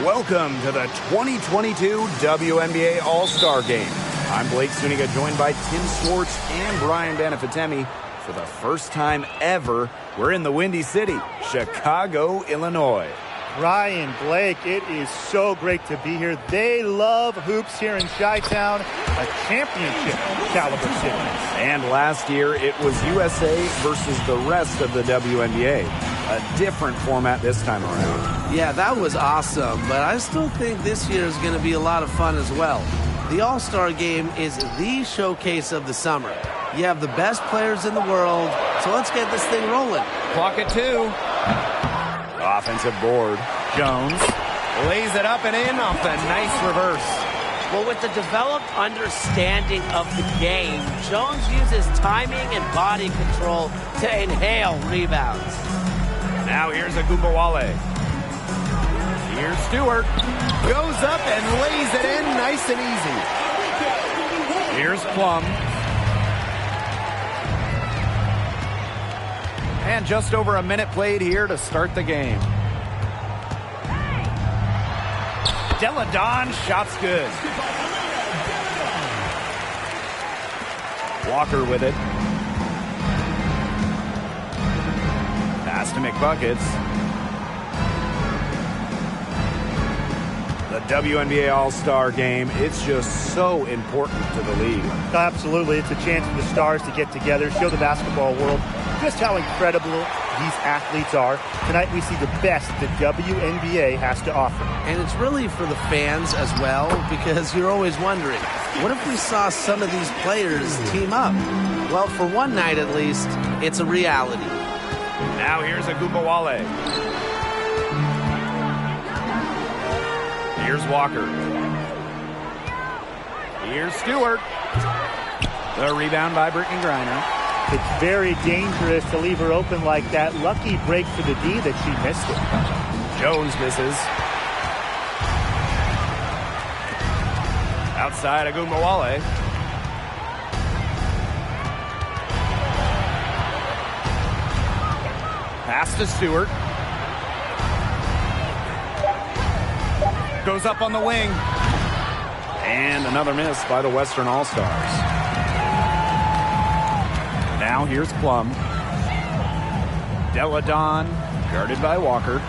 Welcome to the 2022 WNBA All-Star Game. I'm Blake Suniga, joined by Tim Swartz and Brian Banafitemi. For the first time ever, we're in the Windy City, Chicago, Illinois. Brian, Blake, it is so great to be here. They love hoops here in Chi-Town, a championship caliber city. And last year, it was USA versus the rest of the WNBA. A different format this time around. Yeah, that was awesome, but I still think this year is going to be a lot of fun as well. The All-Star Game is the showcase of the summer. You have the best players in the world, so let's get this thing rolling. Clock at 2. Offensive board. Jones lays it up and in off the nice reverse. Well, with the developed understanding of the game, Jones uses timing and body control to inhale rebounds. Now here's Agumbawale. Here's Stewart. Goes up and lays it in nice and easy. Here's Plum. And just over a minute played here to start the game. Deladon, shot's good. Walker with it. Pass to McBuckets. The WNBA All-Star Game, it's just so important to the league. Absolutely. It's a chance for the stars to get together, show the basketball world just how incredible these athletes are. Tonight we see the best the WNBA has to offer. And it's really for the fans as well, because you're always wondering, what if we saw some of these players team up? Well, for one night at least, it's a reality. Now here's Agumbawale. Here's Walker. Here's Stewart. The rebound by Brittany Griner. It's very dangerous to leave her open like that. Lucky break for the D that she missed it. Jones misses. Outside Agumbawale. Pass to Stewart. Goes up on the wing. And another miss by the Western All-Stars. Now here's Plum. Deladon, guarded by Walker.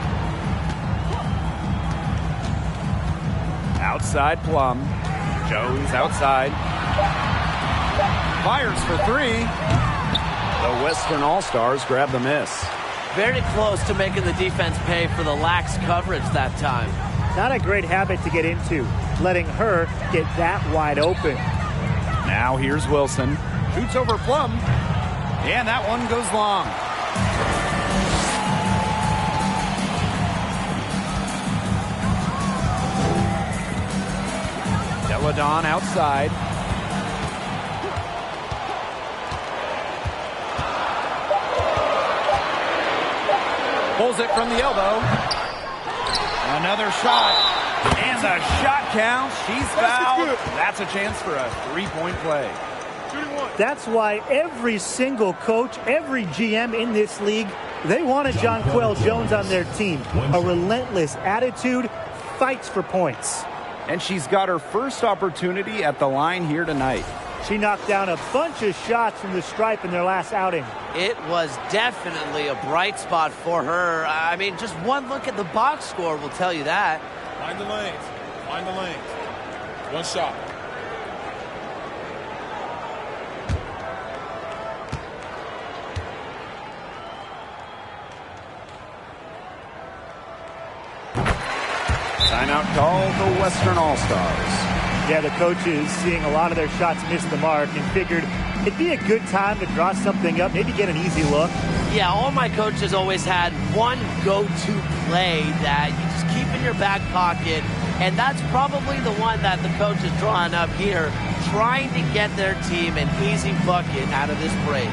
Outside Plum. Jones outside. Fires for 3. The Western All-Stars grab the miss. Very close to making the defense pay for the lax coverage that time. Not a great habit to get into, letting her get that wide open. Now here's Wilson. Shoots over Plum. And that one goes long. Deladon outside. Pulls it from the elbow. Another shot. And the shot counts. She's fouled. That's a chance for a three-point play. That's why every single coach, every GM in this league, they wanted Jonquel Jones on their team. A relentless attitude, fights for points. And she's got her first opportunity at the line here tonight. She knocked down a bunch of shots from the stripe in their last outing. It was definitely a bright spot for her. I mean, just one look at the box score will tell you that. Find the lanes. Find the lanes. One shot. Timeout called the Western All-Stars. Yeah, the coaches seeing a lot of their shots miss the mark and figured it'd be a good time to draw something up, maybe get an easy look. Yeah, all my coaches always had one go-to play that you just keep in your back pocket, and that's probably the one that the coach is drawing up here, trying to get their team an easy bucket out of this break.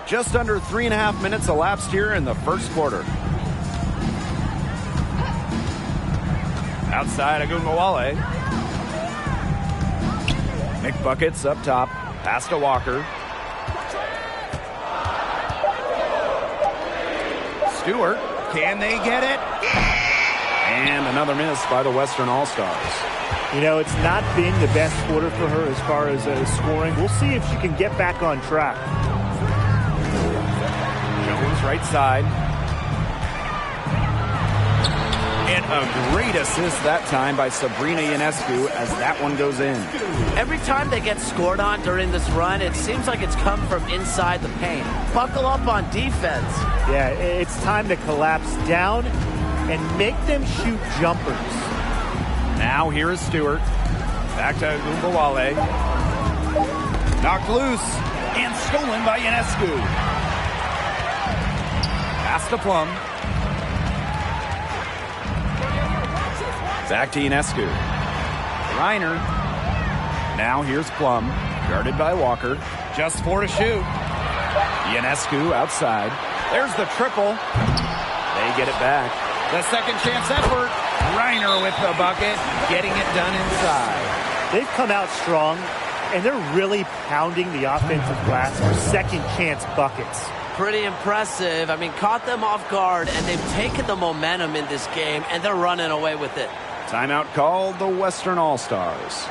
Just under 3.5 minutes elapsed here in the first quarter. Outside Agumbawale. McBuckets up top. Pass to Walker. Stewart. Can they get it? And another miss by the Western All-Stars. You know, it's not been the best quarter for her as far as scoring. We'll see if she can get back on track. Jones right side. And a great assist that time by Breanna as that one goes in. Every time they get scored on during this run, it seems like it's come from inside the paint. Buckle up on defense. Yeah, it's time to collapse down and make them shoot jumpers. Now here is Stewart. Back to Agumbawale. Knocked loose and stolen by Ionescu. Pass to Plum. Back to Ionescu. Reiner. Now here's Plum. Guarded by Walker. Just 4 to shoot. Ionescu outside. There's the triple. They get it back. The second chance effort. Reiner with the bucket. Getting it done inside. They've come out strong, and they're really pounding the offensive glass for second chance buckets. Pretty impressive. I mean, caught them off guard, and they've taken the momentum in this game, and they're running away with it. Timeout called the Western All-Stars.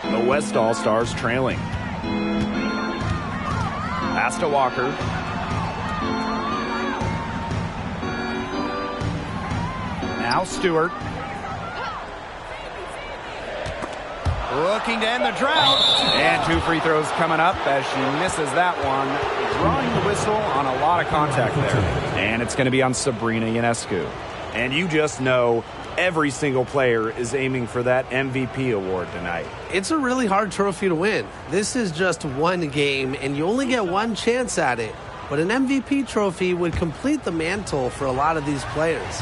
The West All-Stars trailing. Pass to Walker. Now Stewart. Looking to end the drought. And 2 free throws coming up as she misses that one. Drawing the whistle on a lot of contact there. And it's going to be on Breanna Ionescu. And you just know every single player is aiming for that MVP award tonight. It's a really hard trophy to win. This is just one game, and you only get one chance at it. But an MVP trophy would complete the mantle for a lot of these players.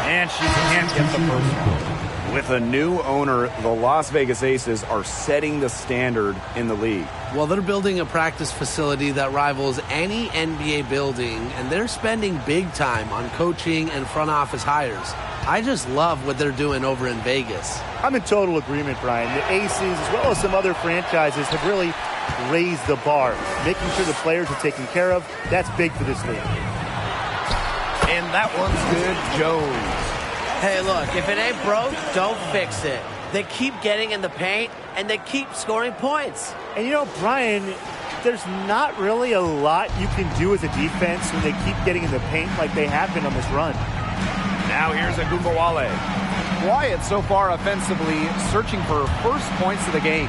And she can't get the first one. With a new owner, the Las Vegas Aces are setting the standard in the league. Well, they're building a practice facility that rivals any NBA building, and they're spending big time on coaching and front office hires. I just love what they're doing over in Vegas. I'm in total agreement, Brian. The Aces, as well as some other franchises, have really raised the bar, making sure the players are taken care of. That's big for this league. And that one's good, Jones. Hey, look, if it ain't broke, don't fix it. They keep getting in the paint, and they keep scoring points. And you know, Brian, there's not really a lot you can do as a defense when they keep getting in the paint like they have been on this run. Now here's Agumbawale. Quiet so far offensively, searching for first points of the game.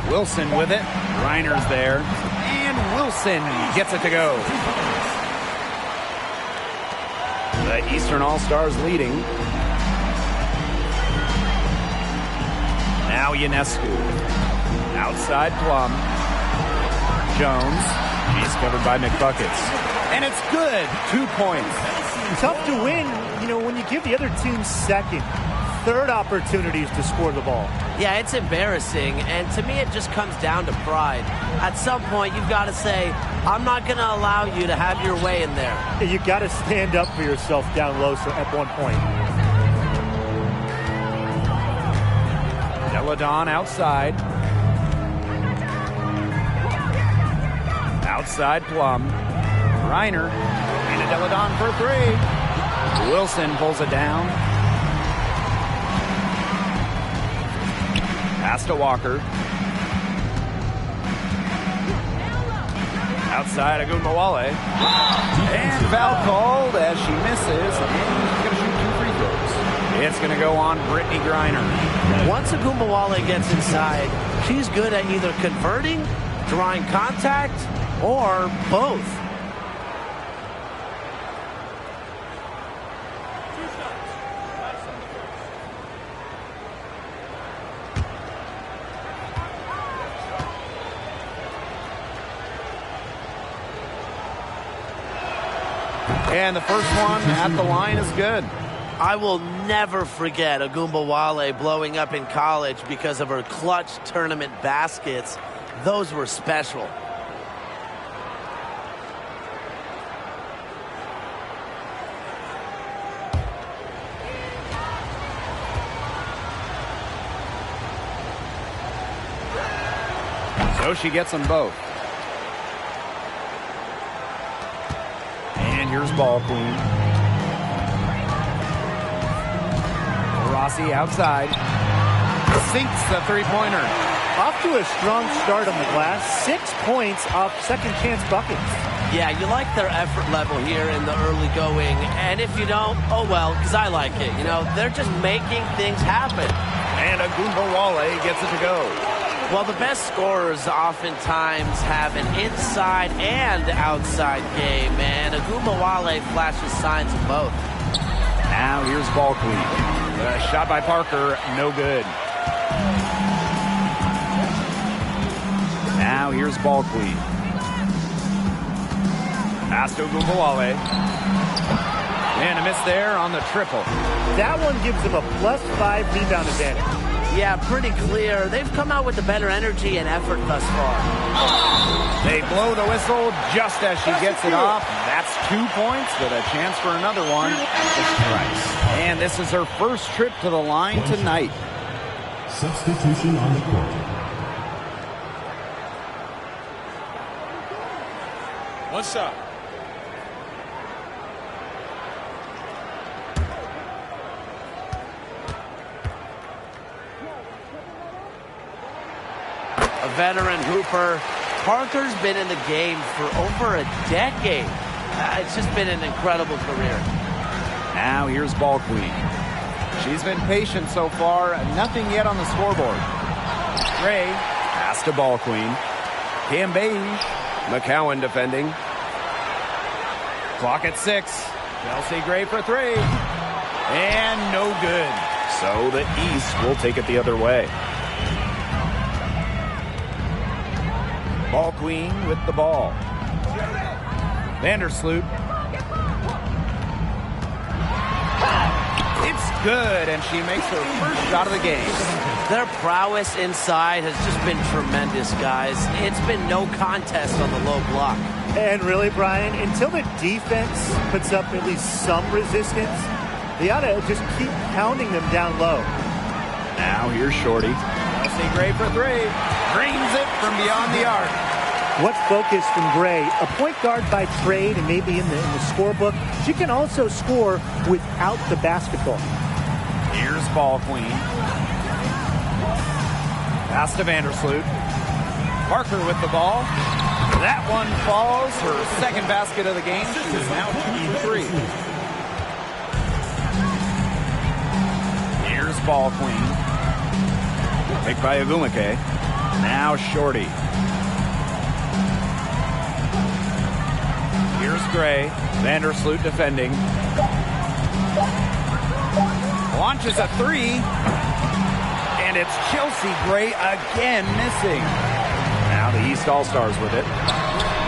Wilson with it. Reiner's there. And Wilson gets it to go. The Eastern All-Stars leading. Now Ionescu. Outside Plum. Jones. He's covered by McBuckets. And it's good. 2 points. Tough to win, when you give the other team second, third opportunities to score the ball. Yeah, it's embarrassing, and to me it just comes down to pride. At some point, you've got to say, I'm not going to allow you to have your way in there. You got to stand up for yourself down low at one point. Deladon outside. Outside Plum. Reiner. And a Deladon for 3. Wilson pulls it down. Pass to Walker. Outside Agumbawale. And foul called as she misses. And she's going to shoot 2 free throws. It's going to go on Brittany Griner. Once Agumbawale gets inside, she's good at either converting, drawing contact, or both. And the first one at the line is good. I will never forget Agumbawale blowing up in college because of her clutch tournament baskets. Those were special. So she gets them both. And here's ball queen. Rossi outside. Sinks the three-pointer. Off to a strong start on the glass. 6 points off second chance buckets. Yeah, you like their effort level here in the early going. And if you don't, oh well, because I like it. They're just making things happen. And Agumbawale gets it to go. Well, the best scorers oftentimes have an inside and outside game, and Agumbawale flashes signs of both. Now here's ball queen. Shot by Parker, no good. Now here's ball queen. Pass to Agumbawale. And a miss there on the triple. That one gives them a +5 rebound advantage. Yeah, pretty clear. They've come out with the better energy and effort thus far. They blow the whistle just as she gets it off. That's 2 points with a chance for another one. And this is her first trip to the line tonight. Substitution on the court. One shot. A veteran hooper. Parker's been in the game for over a decade. It's just been an incredible career. Now here's ball queen. She's been patient so far. Nothing yet on the scoreboard. Gray, pass to ball queen. Cambage, McCowan defending. Clock at 6. Chelsea Gray for 3. And no good. So the East will take it the other way. Ball queen with the ball. Vandersloot. It's good, and she makes her first shot of the game. Their prowess inside has just been tremendous, guys. It's been no contest on the low block. And really, Brian, until the defense puts up at least some resistance, they ought to just keep pounding them down low. Now here's Shorty. Chelsea Gray for 3. Drains it from beyond the arc. What focus from Gray? A point guard by trade and maybe in the scorebook. She can also score without the basketball. Here's ball queen. Pass to Vandersloot. Parker with the ball. That one falls. Her second basket of the game. She is now 2 for 3. Here's ball queen. Picked by Agumake. Now Shorty. Here's Gray. Vandersloot defending. Launches a three. And it's Chelsea Gray again missing. Now the East All-Stars with it.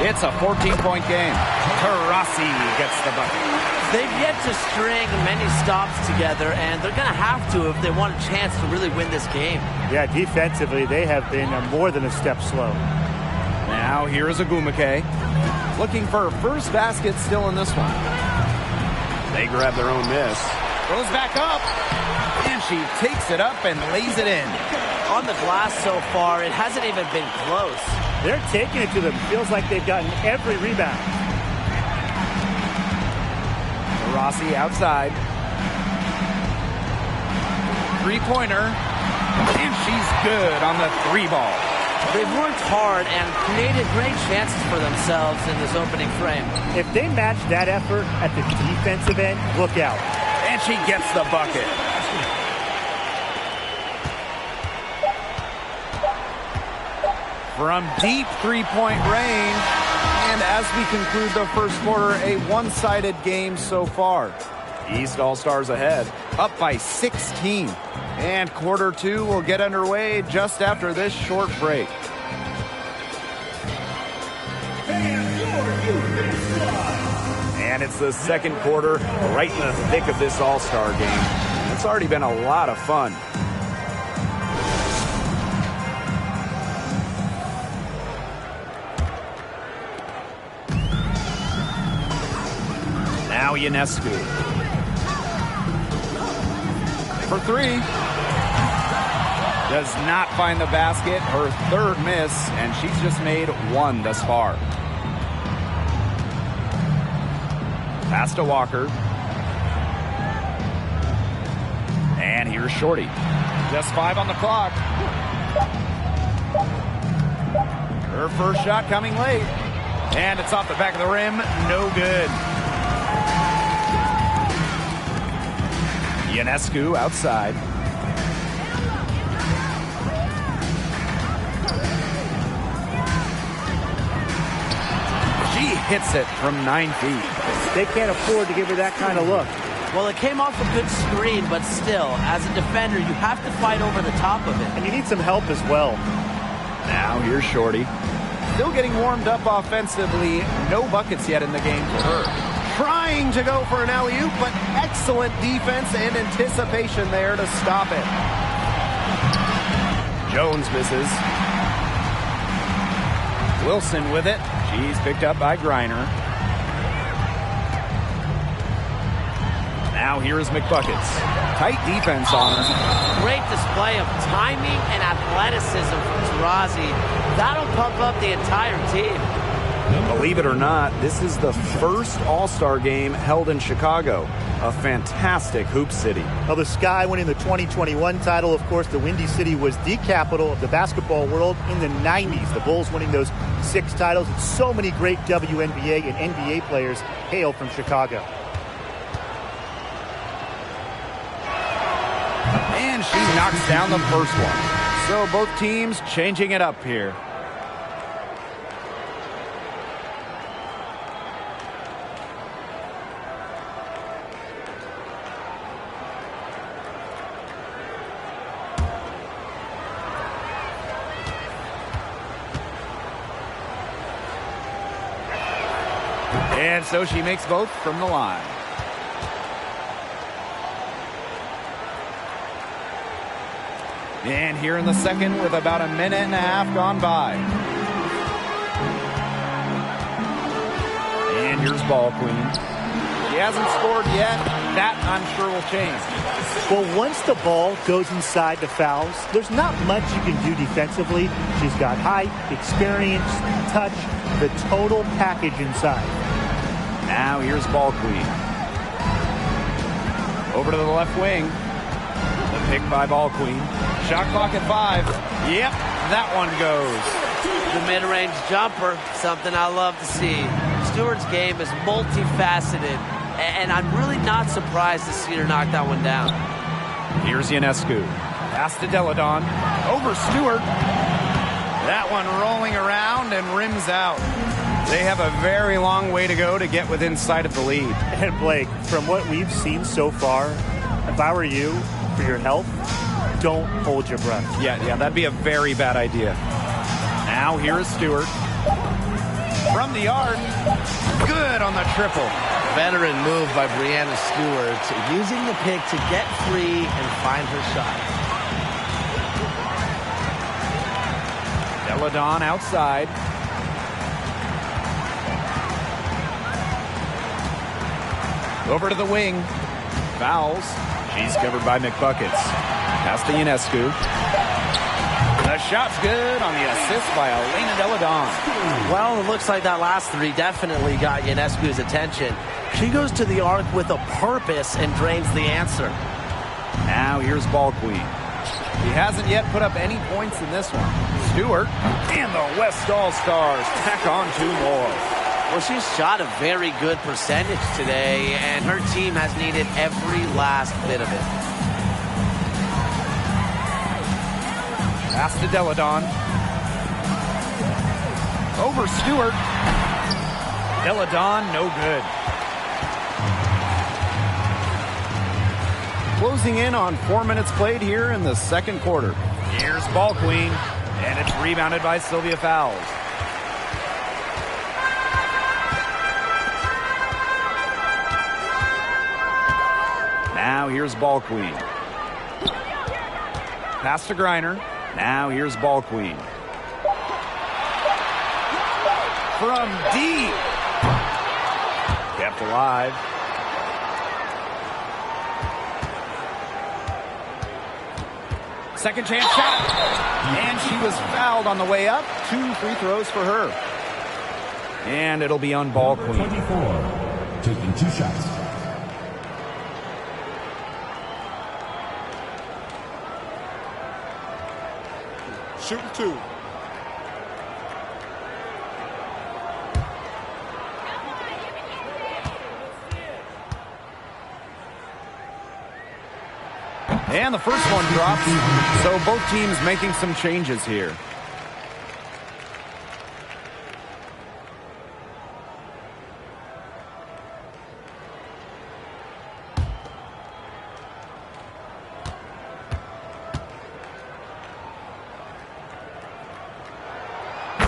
It's a 14-point game. Taurasi gets the bucket. They've yet to string many stops together, and they're going to have to if they want a chance to really win this game. Yeah, defensively, they have been more than a step slow. Now here is Agumake. Looking for her first basket still in this one. They grab their own miss. Goes back up. And she takes it up and lays it in. On the glass so far, it hasn't even been close. They're taking it to them. Feels like they've gotten every rebound. Rossi outside. Three-pointer. And she's good on the three ball. They've worked hard and created great chances for themselves in this opening frame. If they match that effort at the defensive end, look out. And she gets the bucket. From deep three-point range. And as we conclude the first quarter, a one-sided game so far. East All-Stars ahead, up by 16. And quarter two will get underway just after this short break. And it's the second quarter, right in the thick of this All-Star game. It's already been a lot of fun. Now Ionescu. For three. Does not find the basket. Her third miss, and she's just made one thus far. Pass to Walker. And here's Shorty. Just 5 on the clock. Her first shot coming late. And it's off the back of the rim. No good. Ionescu outside. She hits it from 9 feet. They can't afford to give her that kind of look. Well, it came off a good screen, but still, as a defender, you have to fight over the top of it. And you need some help as well. Now here's Shorty. Still getting warmed up offensively. No buckets yet in the game for her. Trying to go for an alley-oop, but excellent defense and anticipation there to stop it. Jones misses. Wilson with it. She's picked up by Greiner. Now here is McBuckets. Tight defense on her. Great display of timing and athleticism from Taurasi. That'll pump up the entire team. Believe it or not, this is the first All-Star game held in Chicago, a fantastic hoop city. Well, the Sky winning the 2021 title. Of course, the Windy City was the capital of the basketball world in the 90s. The Bulls winning those 6 titles. And so many great WNBA and NBA players hail from Chicago. And she knocks down the first one. So both teams changing it up here. And so she makes both from the line. And here in the second with about a minute and a half gone by. And here's Ball Queen. She hasn't scored yet. That, I'm sure, will change. Well, once the ball goes inside the fouls, there's not much you can do defensively. She's got height, experience, touch, the total package inside. Now here's Ball Queen. Over to the left wing. The pick by Ball Queen. Shot clock at 5. Yep, that one goes. The mid-range jumper, something I love to see. Stewart's game is multifaceted, and I'm really not surprised to see her knock that one down. Here's Ionescu. Pass to Deladon. Over Stewart. That one rolling around and rims out. They have a very long way to go to get within sight of the lead. And Blake, from what we've seen so far, if I were you, for your health, don't hold your breath. Yeah, that'd be a very bad idea. Now here is Stewart. From the arc. Good on the triple. Veteran move by Breanna Stewart, using the pick to get free and find her shot. Deladon outside. Over to the wing. Fouls. She's covered by McBuckets. Pass to Ionescu. The shot's good on the assist by Elena Deladon. Well, it looks like that last three definitely got Ionescu's attention. She goes to the arc with a purpose and drains the answer. Now here's Ball Queen. He hasn't yet put up any points in this one. Stewart and the West All-Stars tack on 2 more. Well, she's shot a very good percentage today, and her team has needed every last bit of it. Pass to Deladon. Over Stewart. Deladon, no good. Closing in on 4 minutes played here in the second quarter. Here's Ball Queen, and it's rebounded by Sylvia Fowles. Now here's Ball Queen. Pass to Greiner. Now here's Ball Queen. From deep. Kept alive. Second chance shot. And she was fouled on the way up. 2 free throws for her. And it'll be on Ball Queen. 24, taking 2 shots. Shooting 2. And the first one drops. So both teams making some changes here.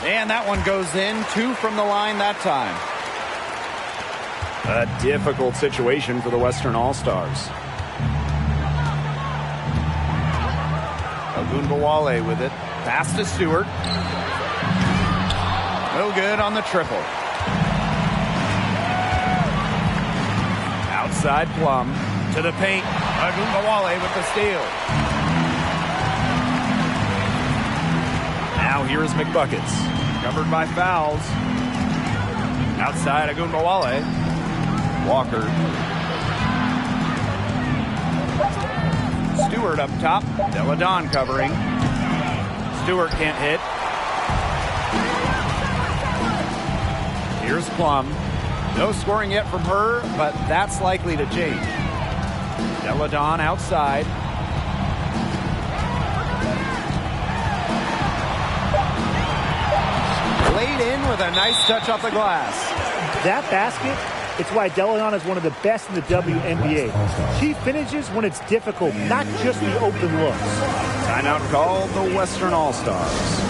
And that one goes in. 2 from the line that time. A difficult situation for the Western All-Stars. Ogunbowale with it. Pass to Stewart. No good on the triple. Outside Plum. To the paint. Ogunbowale with the steal. Now here is McBuckets. Covered by fouls. Outside Ogunbowale. Walker. Stewart up top. Deladon covering. Stewart can't hit. Here's Plum. No scoring yet from her, but that's likely to change. Deladon outside. Laid in with a nice touch off the glass. That basket, it's why Deladon is one of the best in the WNBA. She finishes when it's difficult, not just the open looks. Timeout called the Western All-Stars.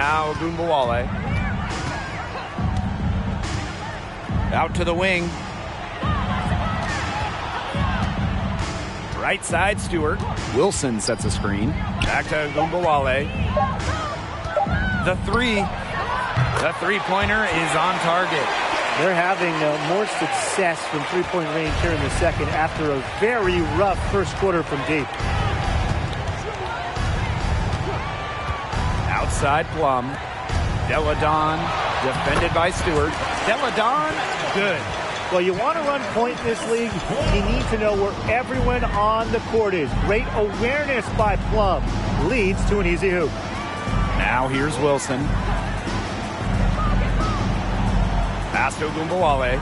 Now Gumbawale. Out to the wing. Right side, Stewart. Wilson sets a screen. Back to Gumbawale. The three-pointer is on target. They're having more success from three-point range here in the second after a very rough first quarter from deep. Outside Plum. Deladon defended by Stewart. Deladon, good. Well, you want to run point in this league, you need to know where everyone on the court is. Great awareness by Plum leads to an easy hoop. Now here's Wilson. Pass to Gumbawale.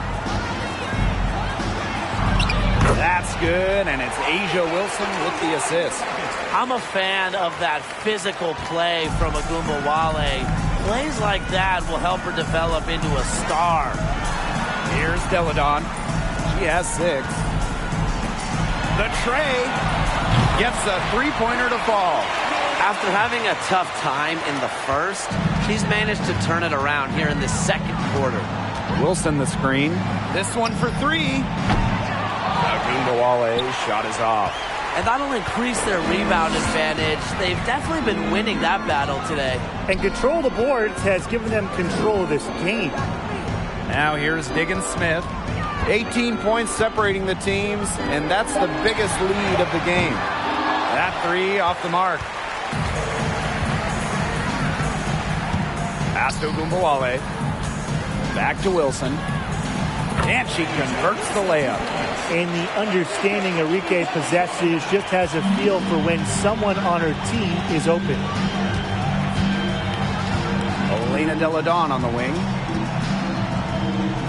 That's good, and it's Asia Wilson with the assist. I'm a fan of that physical play from Gumbawale. Plays like that will help her develop into a star. Here's Deladon. She has 6. The tray gets a three-pointer to fall. After having a tough time in the first, she's managed to turn it around here in the second quarter. Wilson the screen. This one for 3. Gumbawale's shot is off. And that'll increase their rebound advantage. They've definitely been winning that battle today. And control of the boards has given them control of this game. Now here's Diggins Smith. 18 points separating the teams, and that's the biggest lead of the game. That 3 off the mark. Pass to Gumbawale. Back to Wilson. And she converts the layup. And the understanding Enrique possesses just has a feel for when someone on her team is open. Elena Deladon on the wing.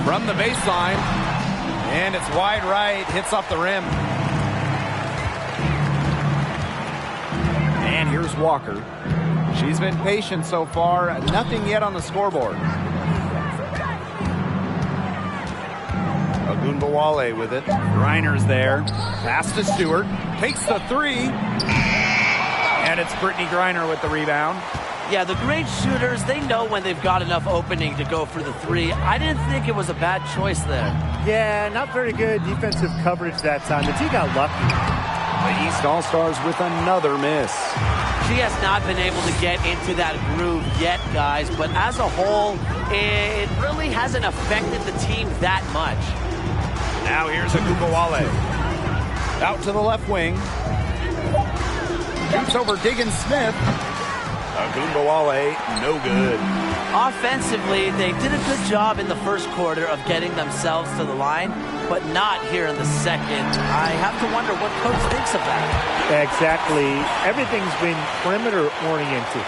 From the baseline. And it's wide right. Hits off the rim. And here's Walker. She's been patient so far. Nothing yet on the scoreboard. Gumbawale with it. Reiner's there. Pass to Stewart. Takes the 3. And it's Brittany Griner with the rebound. Yeah, the great shooters, they know when they've got enough opening to go for the 3. I didn't think it was a bad choice there. Yeah, not very good defensive coverage that time. The team got lucky. The East All-Stars with another miss. She has not been able to get into that groove yet, guys, but as a whole, it really hasn't affected the team that much. Now here's Gumbawale. Out to the left wing. Shoots over Diggins Smith. Gumbawale, no good. Offensively, they did a good job in the first quarter of getting themselves to the line, but not here in the second. I have to wonder what coach thinks of that. Exactly. Everything's been perimeter oriented,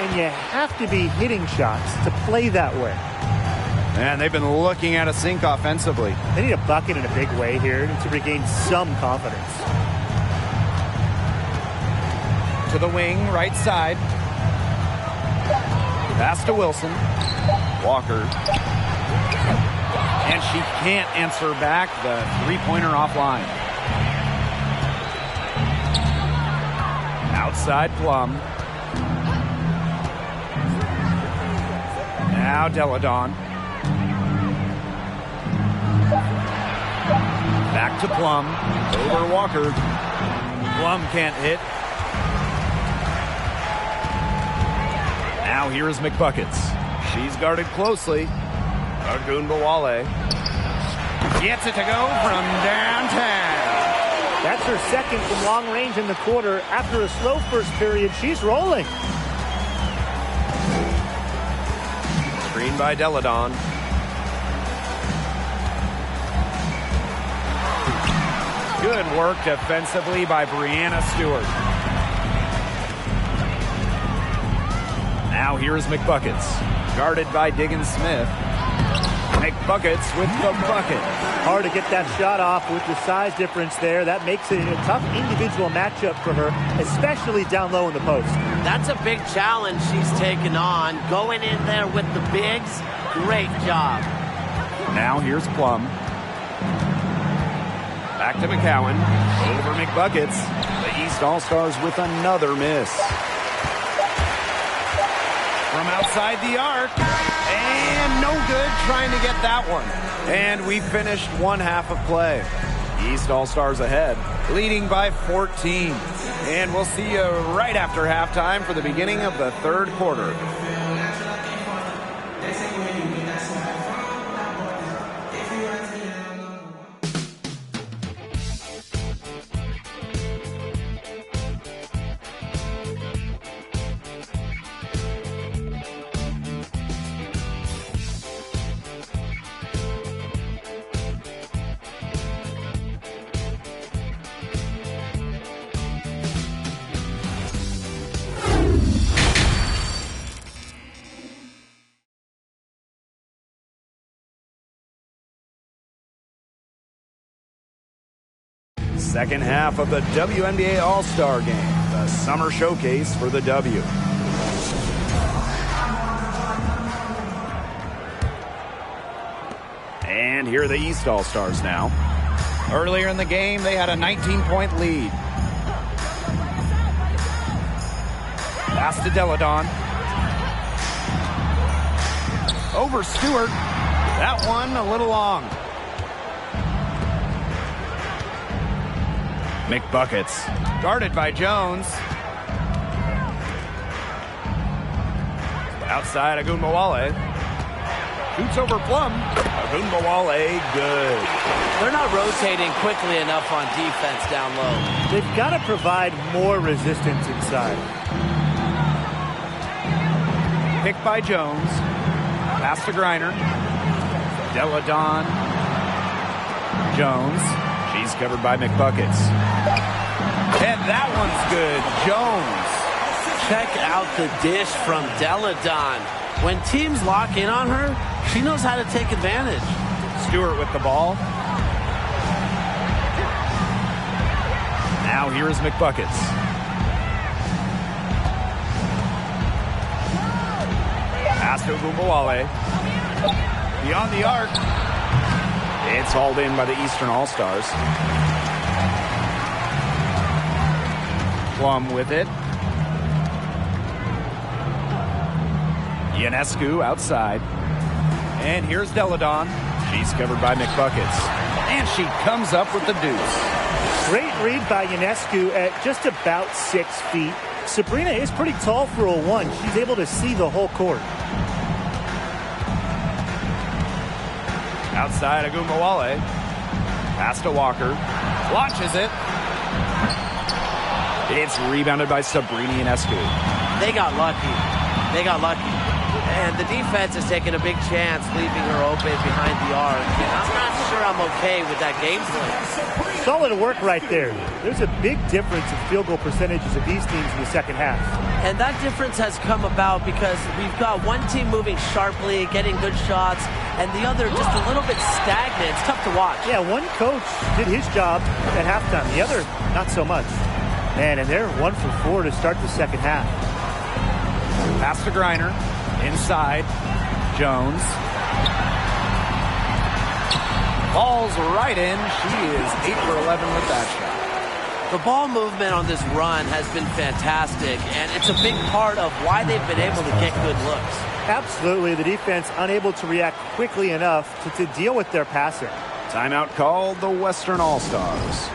and you have to be hitting shots to play that way. And they've been looking at a sink offensively. They need a bucket in a big way here to regain some confidence. To the wing, right side. Pass to Wilson. Walker. And she can't answer back. The three-pointer offline. Outside Plum. Now Deladon. Back to Plum. Over Walker. Plum can't hit. Now here is McBuckets. She's guarded closely. Gumbawale gets it to go from downtown. That's her second from long range in the quarter. After a slow first period, she's rolling. Screen by Deladon. Good work defensively by Breanna Stewart. Now here is McBuckets. Guarded by Diggins Smith. McBuckets with the bucket. Hard to get that shot off with the size difference there. That makes it a tough individual matchup for her, especially down low in the post. That's a big challenge she's taken on. Going in there with the bigs, great job. Now here's Plum. Back to McCowan. Over McBuckets. The East All-Stars with another miss. from outside the arc. And no good trying to get that one. And we finished one half of play. East All-Stars ahead, leading by 14. And we'll see you right after halftime for the beginning of the third quarter. Second half of the WNBA All-Star Game, the summer showcase for the W. And here are the East All-Stars now. Earlier in the game, they had a 19-point lead. Pass to Deladon. Over Stewart. That one a little long. McBuckets, guarded by Jones. Outside Agunbowale. Shoots over Plum. Agunbowale, good. They're not rotating quickly enough on defense down low. They've got to provide more resistance inside. Picked by Jones. Pass to Griner. Deladon. Jones. She's covered by McBuckets. And that one's good. Jones. Check out the dish from Deladon. When teams lock in on her, she knows how to take advantage. Stewart with the ball. Now here is McBuckets. Pass to Agunbowale. Beyond the arc. It's hauled in by the Eastern All-Stars. Plum with it. Ionescu outside. And here's Deladon. She's covered by McBuckets. And she comes up with the deuce. Great read by Ionescu at just about 6 feet. Breanna is pretty tall for a 1. She's able to see the whole court. Outside Agunbowale. Pass to Walker. Launches it. It's rebounded by Sabrina Ionescu. They got lucky. And the defense is taking a big chance, leaving her open behind the arc. And I'm not sure I'm okay with that game plan. Solid work right there. There's a big difference in field goal percentages of these teams in the second half. And that difference has come about because we've got one team moving sharply, getting good shots, and the other just a little bit stagnant. It's tough to watch. Yeah, one coach did his job at halftime. The other, not so much. Man, and they're 1 for 4 to start the second half. Pass to Griner. Inside. Jones. Falls right in. She is 8 for 11 with that shot. The ball movement on this run has been fantastic, and it's a big part of why they've been able to get good looks. Absolutely. The defense unable to react quickly enough to deal with their passer. Timeout called the Western All-Stars.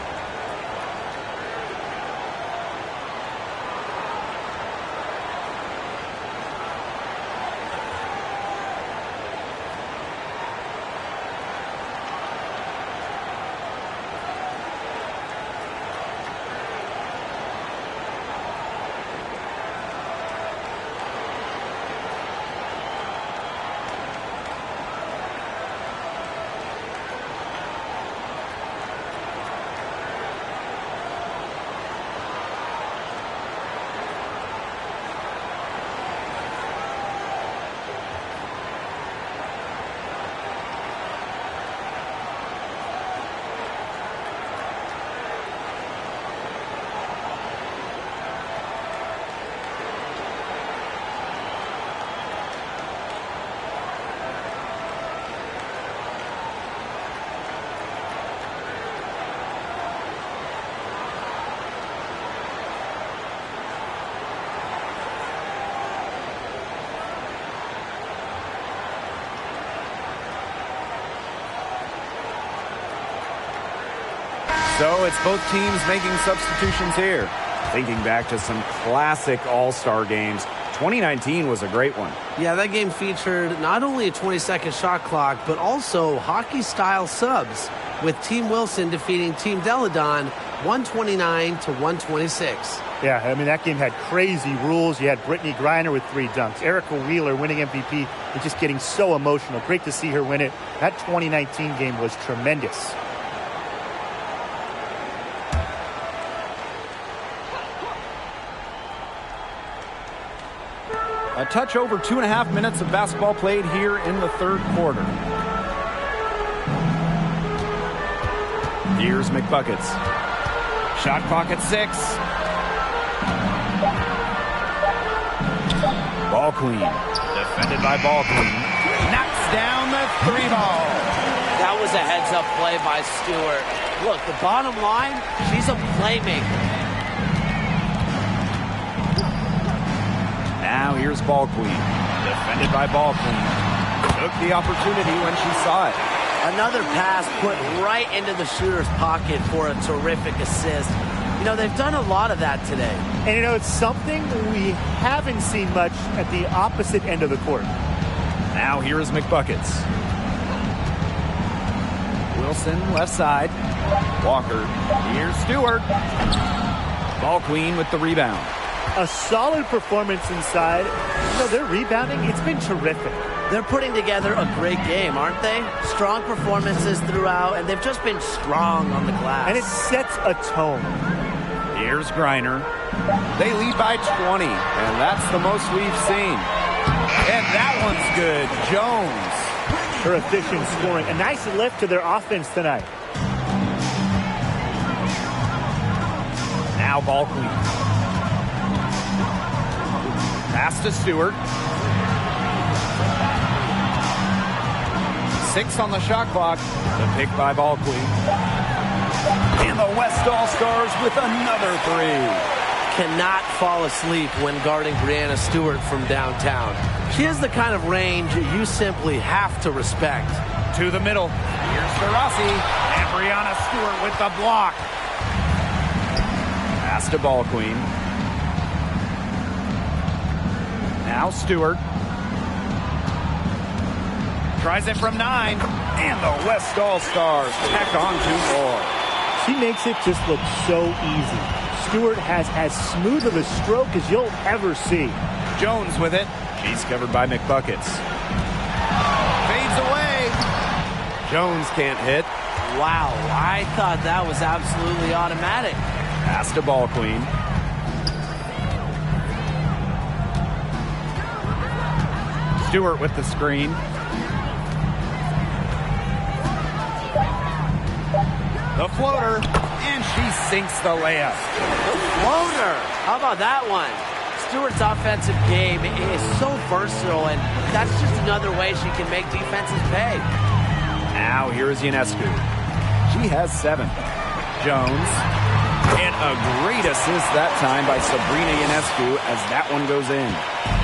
So it's both teams making substitutions here. Thinking back to some classic All-Star games, 2019 was a great one. Yeah, that game featured not only a 20-second shot clock, but also hockey-style subs, with Team Wilson defeating Team Deladon 129 to 126. Yeah, I mean, that game had crazy rules. You had Brittany Griner with 3 dunks. Erica Wheeler winning MVP and just getting so emotional. Great to see her win it. That 2019 game was tremendous. A touch over 2.5 minutes of basketball played here in the third quarter. Here's McBuckets. Shot clock at 6. Ball Queen. Defended by Ball Queen. Knocks down the 3 ball. That was a heads-up play by Stewart. Look, the bottom line, she's a playmaker. Now here's Ball Queen. Defended by Ball Queen. Took the opportunity when she saw it. Another pass put right into the shooter's pocket for a terrific assist. You know, they've done a lot of that today. And, you know, it's something we haven't seen much at the opposite end of the court. Now here is McBuckets. Wilson, left side. Walker. Here's Stewart. Ball Queen with the rebound. A solid performance inside. You know, their rebounding, it's been terrific. They're putting together a great game, aren't they? Strong performances throughout, and they've just been strong on the glass. And it sets a tone. Here's Griner. They lead by 20, and that's the most we've seen. And that one's good. Jones. Her efficient scoring. A nice lift to their offense tonight. Now Ball Queen. Pass to Stewart. 6 on the shot clock. The pick by Ball Queen. And the West All-Stars with another 3. Cannot fall asleep when guarding Breanna Stewart from downtown. She has the kind of range you simply have to respect. To the middle. Here's Taurasi. And Breanna Stewart with the block. Pass to Ball Queen. Now Stewart. Tries it from 9. And the West All-Stars tack on 2 more. She makes it just look so easy. Stewart has as smooth of a stroke as you'll ever see. Jones with it. She's covered by McBuckets. Fades away. Jones can't hit. Wow, I thought that was absolutely automatic. Pass to Ball Queen. Stewart with the screen. The floater, and she sinks the layup. The floater! How about that one? Stewart's offensive game is so versatile, and that's just another way she can make defenses pay. Now here's Ionescu. She has 7. Jones. And a great assist that time by Sabrina Ionescu as that one goes in.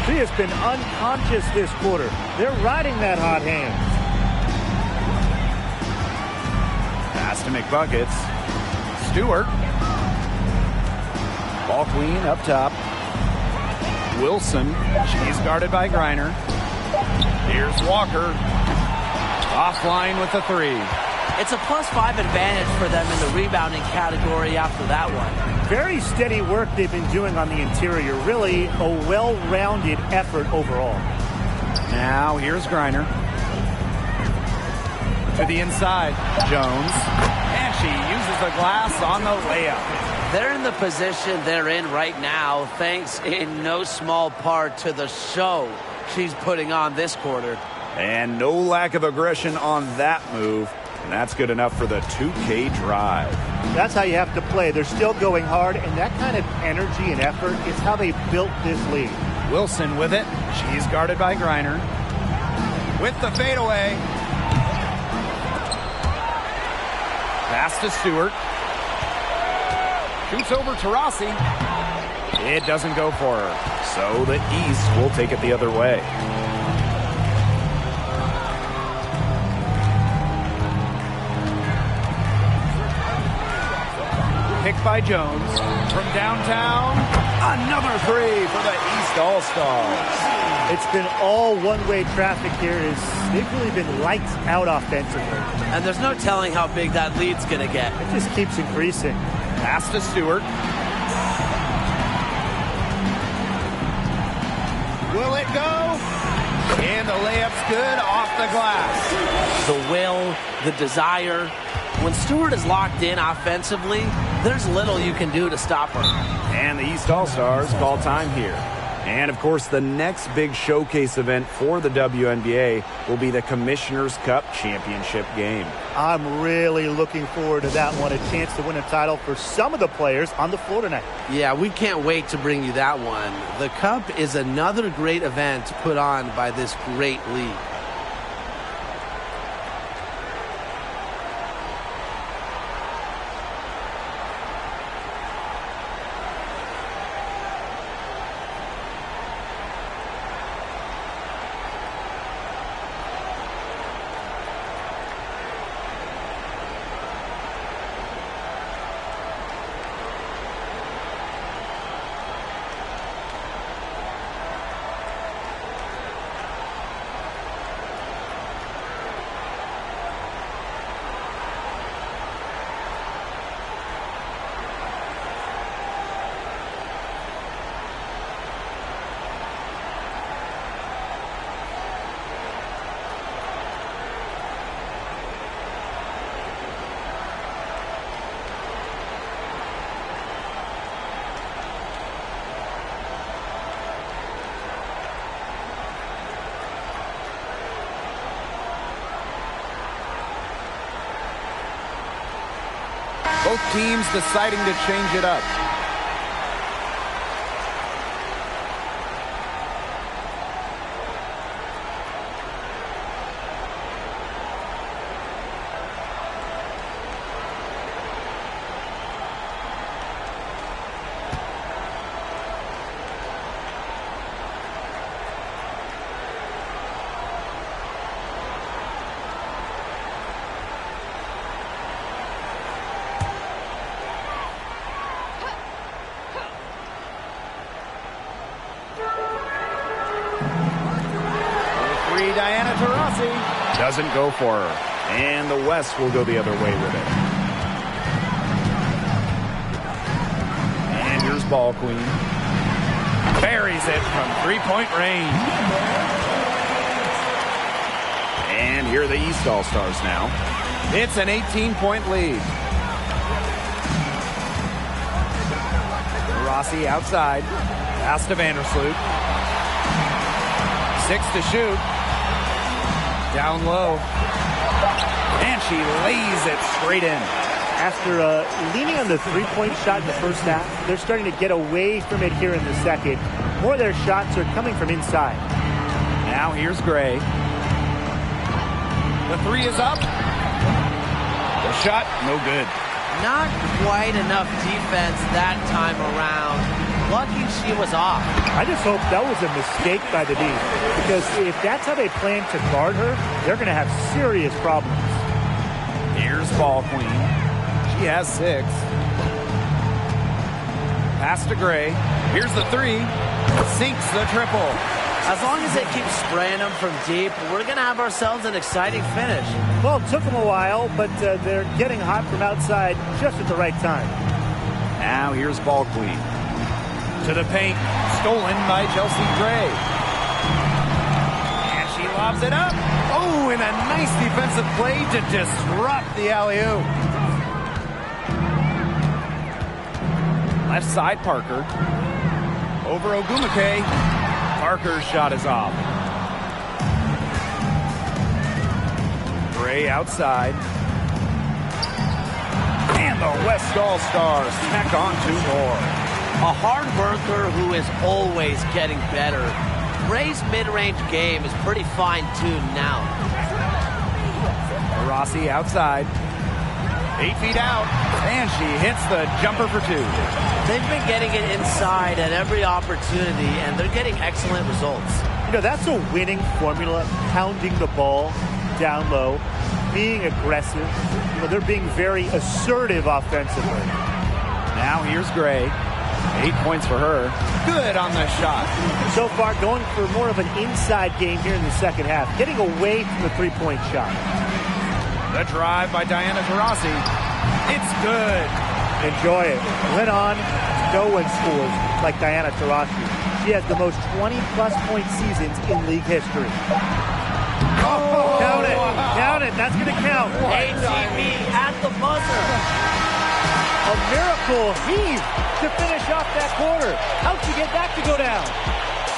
She has been unconscious this quarter. They're riding that hot hand. Pass to McBuckets. Stewart. Ball Queen up top. Wilson. She's guarded by Griner. Here's Walker. Offline with the 3. It's a +5 advantage for them in the rebounding category after that one. Very steady work they've been doing on the interior. Really a well-rounded effort overall. Now here's Griner. To the inside. Jones. And she uses the glass on the layup. They're in the position they're in right now, thanks in no small part to the show she's putting on this quarter. And no lack of aggression on that move. And that's good enough for the 2K drive. That's how you have to play. They're still going hard, and that kind of energy and effort is how they built this league. Wilson with it. She's guarded by Griner. With the fadeaway. Pass to Stewart. Shoots over Taurasi. It doesn't go for her. So the East will take it the other way. by Jones. From downtown, another three for the East All-Stars. It's been all one-way traffic here. They've really been lights out offensively. And there's no telling how big that lead's going to get. It just keeps increasing. Pass to Stewart. Will it go? And the layup's good off the glass. The will, the desire. When Stewart is locked in offensively, there's little you can do to stop her. And the East All-Stars call time here. And, of course, the next big showcase event for the WNBA will be the Commissioner's Cup Championship game. I'm really looking forward to that one, a chance to win a title for some of the players on the floor tonight. Yeah, we can't wait to bring you that one. The Cup is another great event put on by this great league. Both teams deciding to change it up. Doesn't go for her. And the West will go the other way with it. And here's Ball Queen. Buries it from three-point range. And here are the East All-Stars now. It's an 18-point lead. Rossi outside. Pass to Vandersloot. 6 to shoot. Down low. And she lays it straight in. After leaning on the three-point shot in the first half, they're starting to get away from it here in the second. More of their shots are coming from inside. Now here's Gray. The three is up. The shot, no good. Not quite enough defense that time around. Lucky she was off. I just hope that was a mistake by the D, because if that's how they plan to guard her, they're going to have serious problems. Here's Ball Queen. She has 6. Pass to Gray. Here's the three. Sinks the triple. As long as they keep spraying them from deep, we're going to have ourselves an exciting finish. Well, it took them a while, but they're getting hot from outside just at the right time. Now here's Ball Queen. To the paint. Stolen by Chelsea Gray. And she lobs it up. Oh, and a nice defensive play to disrupt the alley-oop. Left side, Parker. Over Ogumake. Parker's shot is off. Gray outside. And the West All-Stars tack on 2 more. A hard worker who is always getting better. Gray's mid-range game is pretty fine-tuned now. Rossi outside. 8 feet out. And she hits the jumper for 2. They've been getting it inside at every opportunity, and they're getting excellent results. You know, that's a winning formula, pounding the ball down low, being aggressive. You know, they're being very assertive offensively. Now here's Gray. 8 points for her. Good on the shot. So far, going for more of an inside game here in the second half, getting away from the three-point shot. The drive by Diana Taurasi. It's good. Enjoy it. Went on. No one scores like Diana Taurasi. She has the most 20-plus point seasons in league history. Oh, count it. Count it. That's going to count. ATV at the buzzer. A miracle heave to finish off that quarter. How'd you get that to go down?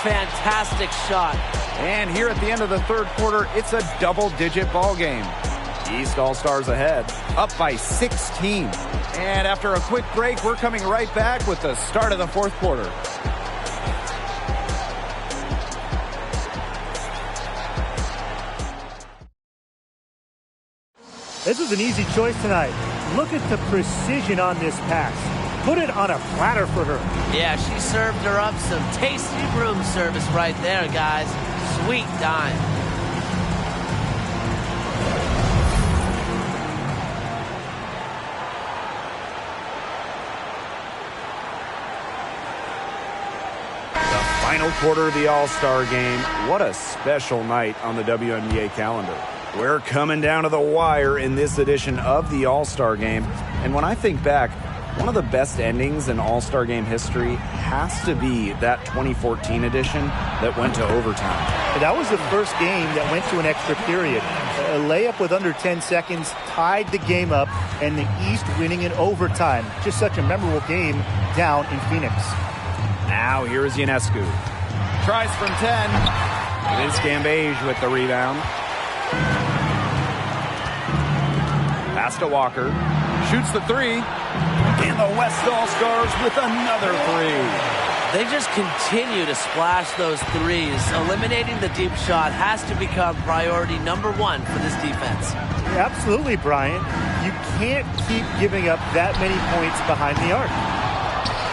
Fantastic shot. And here at the end of the third quarter, it's a double-digit ball game. East All-Stars ahead, up by 16. And after a quick break, we're coming right back with the start of the fourth quarter. This was an easy choice tonight. Look at the precision on this pass. Put it on a platter for her. Yeah, she served her up some tasty room service right there, guys. Sweet dime. Final quarter of the All-Star game. What a special night on the WNBA calendar. We're coming down to the wire in this edition of the All-Star game. And when I think back, one of the best endings in All-Star game history has to be that 2014 edition that went to overtime. That was the first game that went to an extra period. A layup with under 10 seconds tied the game up, and the East winning in overtime. Just such a memorable game down in Phoenix. Now here's Ionescu. Tries from 10. Liz Gambage with the rebound. Pass to Walker. Shoots the three. And the West All-Stars with another three. They just continue to splash those threes. Eliminating the deep shot has to become priority number one for this defense. Absolutely, Brian. You can't keep giving up that many points behind the arc.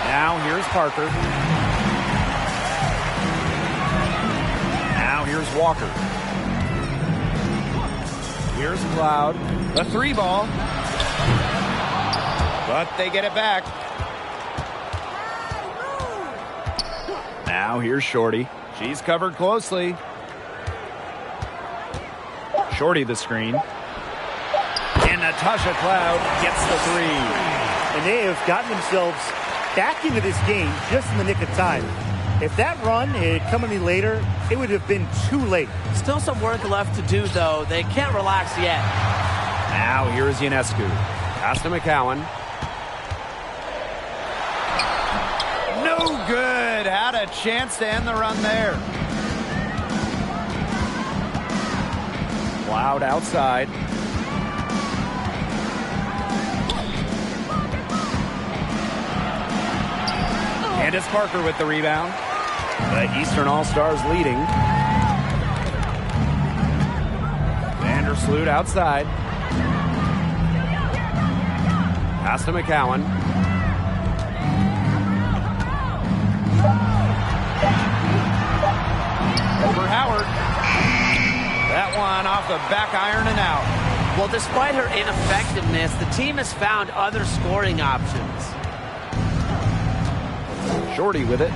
Now here's Parker. Now here's Walker. Here's Cloud. The three ball. But they get it back. Now here's Shorty. She's covered closely. Shorty the screen. And Natasha Cloud gets the three. And they have gotten themselves back into this game just in the nick of time. If that run had come any later, it would have been too late. Still some work left to do, though. They can't relax yet. Now here's Ionescu. Pass to McCowan. No good. Had a chance to end the run there. Cloud outside. Candace Parker with the rebound. The Eastern All-Stars leading. Vandersloot outside. Pass to McCowan. Over Howard. That one off the back iron and out. Well, despite her ineffectiveness, the team has found other scoring options. Shorty with it.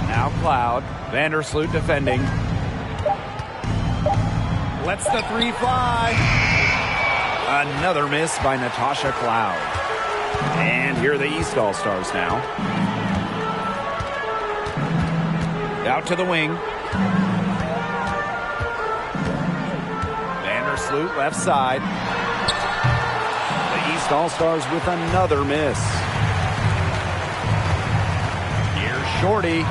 Now Cloud. Vandersloot defending. Lets the three fly. Another miss by Natasha Cloud. And here are the East All-Stars now. Out to the wing. Vandersloot left side. The East All-Stars with another miss. Here's Shorty.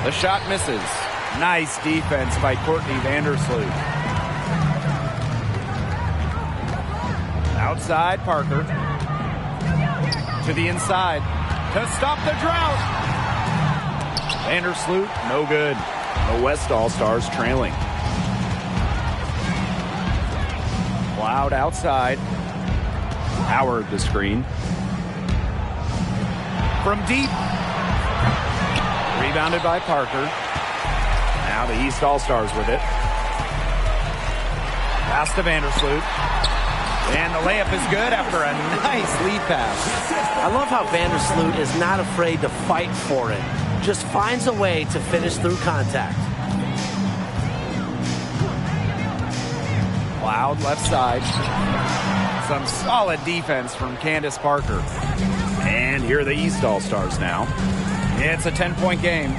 The shot misses. Nice defense by Courtney Vandersloot. Outside, Parker. To the inside. To stop the drought. Vandersloot, no good. The West All-Stars trailing. Cloud outside. Howard the screen. From deep. Rebounded by Parker. Now the East All-Stars with it. Pass to Vandersloot. And the layup is good after a nice lead pass. I love how Vandersloot is not afraid to fight for it. Just finds a way to finish through contact. Cloud left side. Some solid defense from Candace Parker. And here are the East All-Stars now. It's a 10-point game.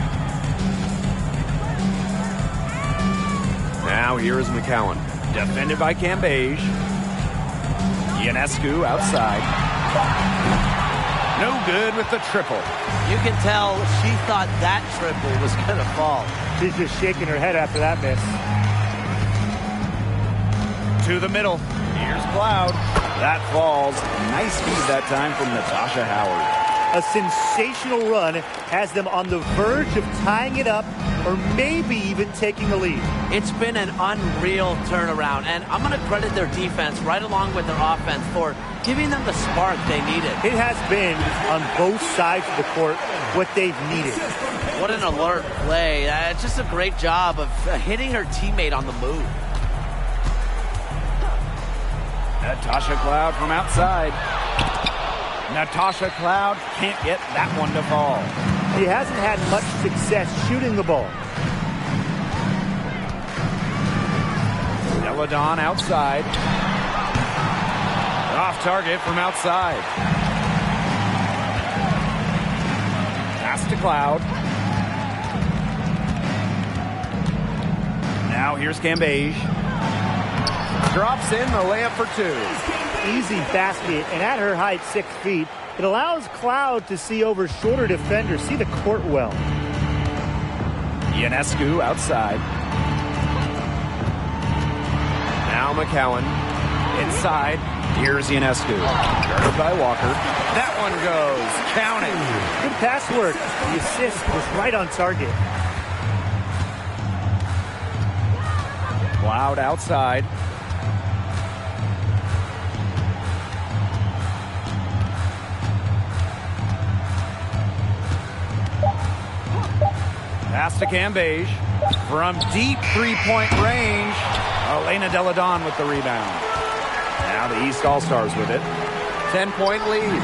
Now here is McCowan. Defended by Cambage. Ionescu outside. No good with the triple. You can tell she thought that triple was going to fall. She's just shaking her head after that miss. To the middle. Here's Cloud. That falls. Nice feed that time from Natasha Howard. A sensational run has them on the verge of tying it up or maybe even taking the lead. It's been an unreal turnaround, and I'm going to credit their defense right along with their offense for giving them the spark they needed. It has been, on both sides of the court, what they've needed. What an alert play. It's just a great job of hitting her teammate on the move. Natasha Cloud from outside. Natasha Cloud can't get that one to fall. He hasn't had much success shooting the ball. Deladon outside. Off target from outside. Pass to Cloud. Now here's Cambage. Drops in the layup for two. Easy basket, and at her height, 6 feet, it allows Cloud to see over shorter defenders, see the court well. Ionescu outside. Now McCowan inside. Here's Ionescu. Guarded by Walker. That one goes. Count it. Good pass work. The assist was right on target. Cloud outside. Pass to Cambage. From deep three-point range, Elena Deladon with the rebound. Now the East All-Stars with it. 10-point lead.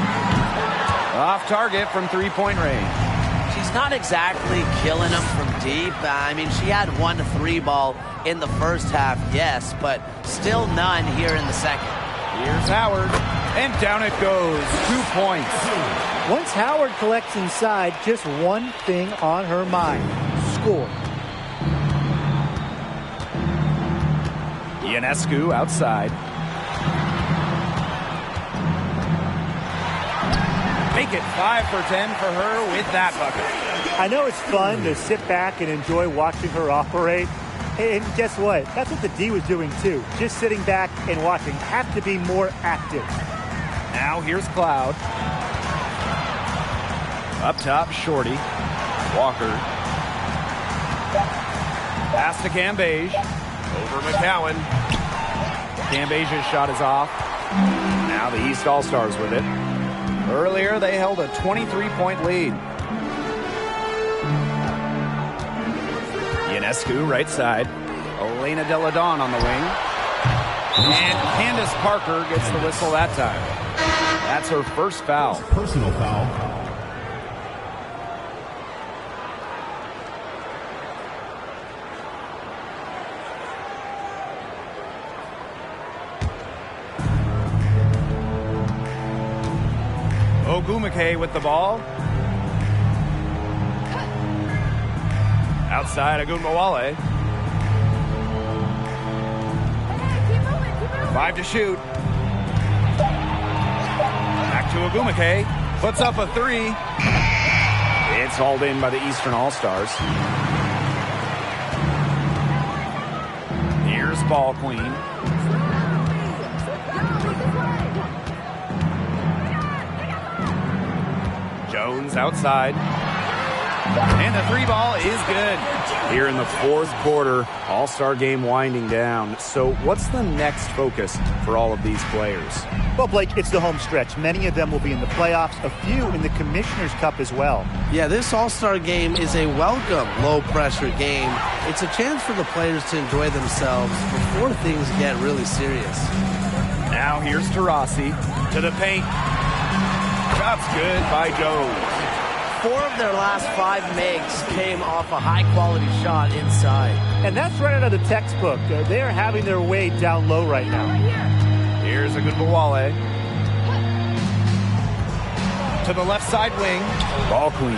Off target from three-point range. She's not exactly killing them from deep. I mean, she had 1 3 ball in the first half, yes, but still none here in the second. Here's Howard, and down it goes. 2 points. Once Howard collects inside, just one thing on her mind: score. Ionescu outside. Make it 5 for 10 for her with that bucket. I know it's fun to sit back and enjoy watching her operate. And guess what? That's what the D was doing too. Just sitting back and watching. Have to be more active. Now here's Cloud. Up top, Shorty. Walker. Pass to Cambage. Over McCowan. Cambage's shot is off. Now the East All-Stars with it. Earlier, they held a 23-point lead. Ionescu, right side. Elena Deladon on the wing. And Candace Parker gets the whistle that time. That's her first foul. Personal foul. Ogumake with the ball. Outside, Agunmawale. 5 to shoot. Back to Ogumake. Puts up a 3. It's hauled in by the Eastern All-Stars. Here's Ball Queen. Jones outside. And the 3 ball is good. Here in the fourth quarter, All-Star game winding down. So what's the next focus for all of these players? Well, Blake, it's the home stretch. Many of them will be in the playoffs, a few in the Commissioner's Cup as well. Yeah, this All-Star game is a welcome low-pressure game. It's a chance for the players to enjoy themselves before things get really serious. Now here's Taurasi to the paint. Shot's good by Jones. 4 of their last 5 makes came off a high-quality shot inside. And that's right out of the textbook. They are having their way down low right now. Here's a good Bawale. To the left side wing. Ball queen.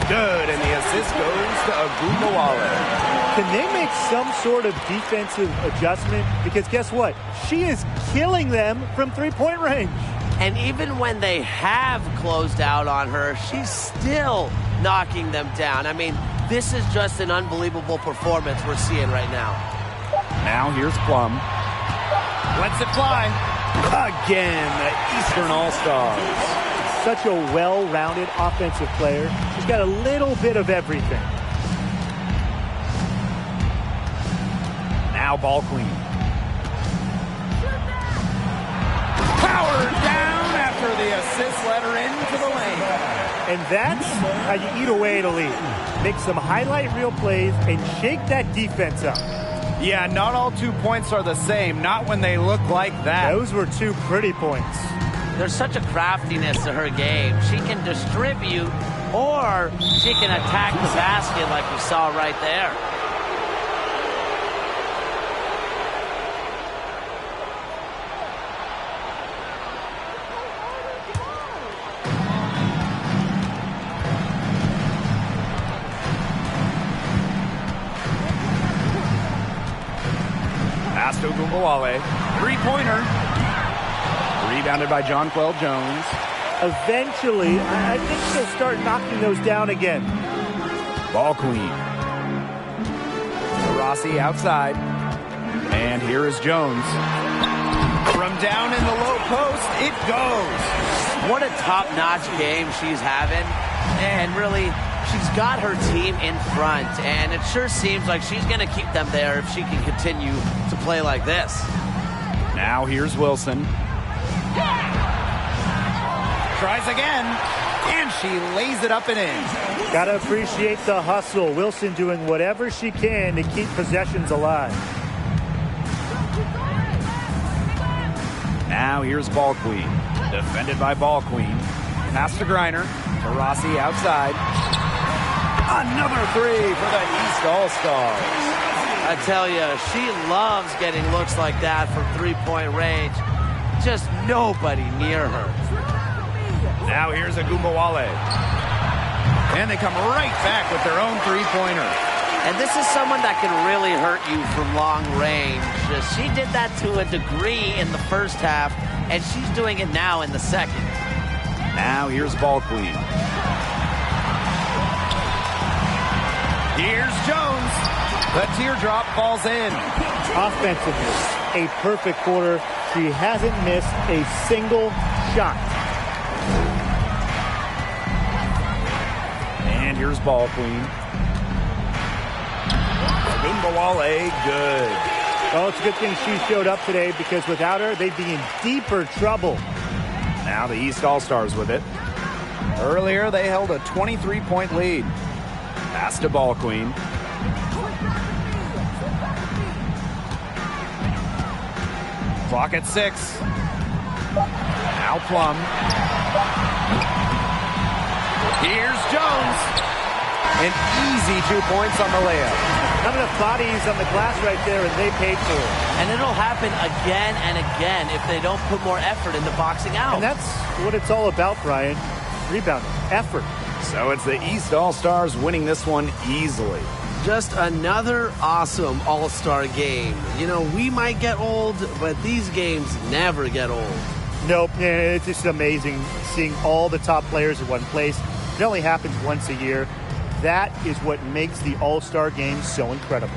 Good, and the assist goes to Agumbawale. Can they make some sort of defensive adjustment? Because guess what? She is killing them from three-point range. And even when they have closed out on her, she's still knocking them down. I mean, this is just an unbelievable performance we're seeing right now. Now here's Plum. Lets it fly. Again, the Eastern All-Stars. Such a well-rounded offensive player. She's got a little bit of everything. Now ball queen. Powered down after the assist led her into the lane. And that's how you eat away at a lead. Make some highlight reel plays and shake that defense up. Yeah, not all 2 points are the same. Not when they look like that. Those were 2 pretty points. There's such a craftiness to her game. She can distribute or she can attack the basket like we saw right there. Pass to Agumbawale. Three-pointer. Rebounded by Jonquel Jones. Eventually, I think she'll start knocking those down again. Ball queen. Rossi outside. And here is Jones. From down in the low post, it goes. What a top-notch game she's having. And really, she's got her team in front. And it sure seems like she's going to keep them there if she can continue to play like this. Now here's Wilson. Tries again, and she lays it up and in. Gotta appreciate the hustle. Wilson doing whatever she can to keep possessions alive. Now here's Ball Queen. Defended by Ball Queen. Pass to Griner. Taurasi outside. Another three for the East All-Stars. I tell you, she loves getting looks like that from three-point range. Just nobody near her. Now here's Agumbawale. And they come right back with their own three-pointer. And this is someone that can really hurt you from long range. She did that to a degree in the first half, and she's doing it now in the second. Now here's Ball Queen. Here's Jones. The teardrop falls in. Offensively, a perfect quarter. She hasn't missed a single shot. And here's Ball Queen. Agumbawale, good. Well, it's a good thing she showed up today because without her, they'd be in deeper trouble. Now the East All-Stars with it. Earlier, they held a 23-point lead. Pass to Ball Queen. Clock at 6. Now Plum. Here's Jones. An easy 2 points on the layup. Not enough bodies on the glass right there, and they paid for it. And it'll happen again and again if they don't put more effort into boxing out. And that's what it's all about, Brian. Rebounding, effort. So it's the East All-Stars winning this one easily. Just another awesome All-Star game. You know, we might get old, but these games never get old. Nope, it's just amazing seeing all the top players in one place. It only happens once a year. That is what makes the All-Star game so incredible.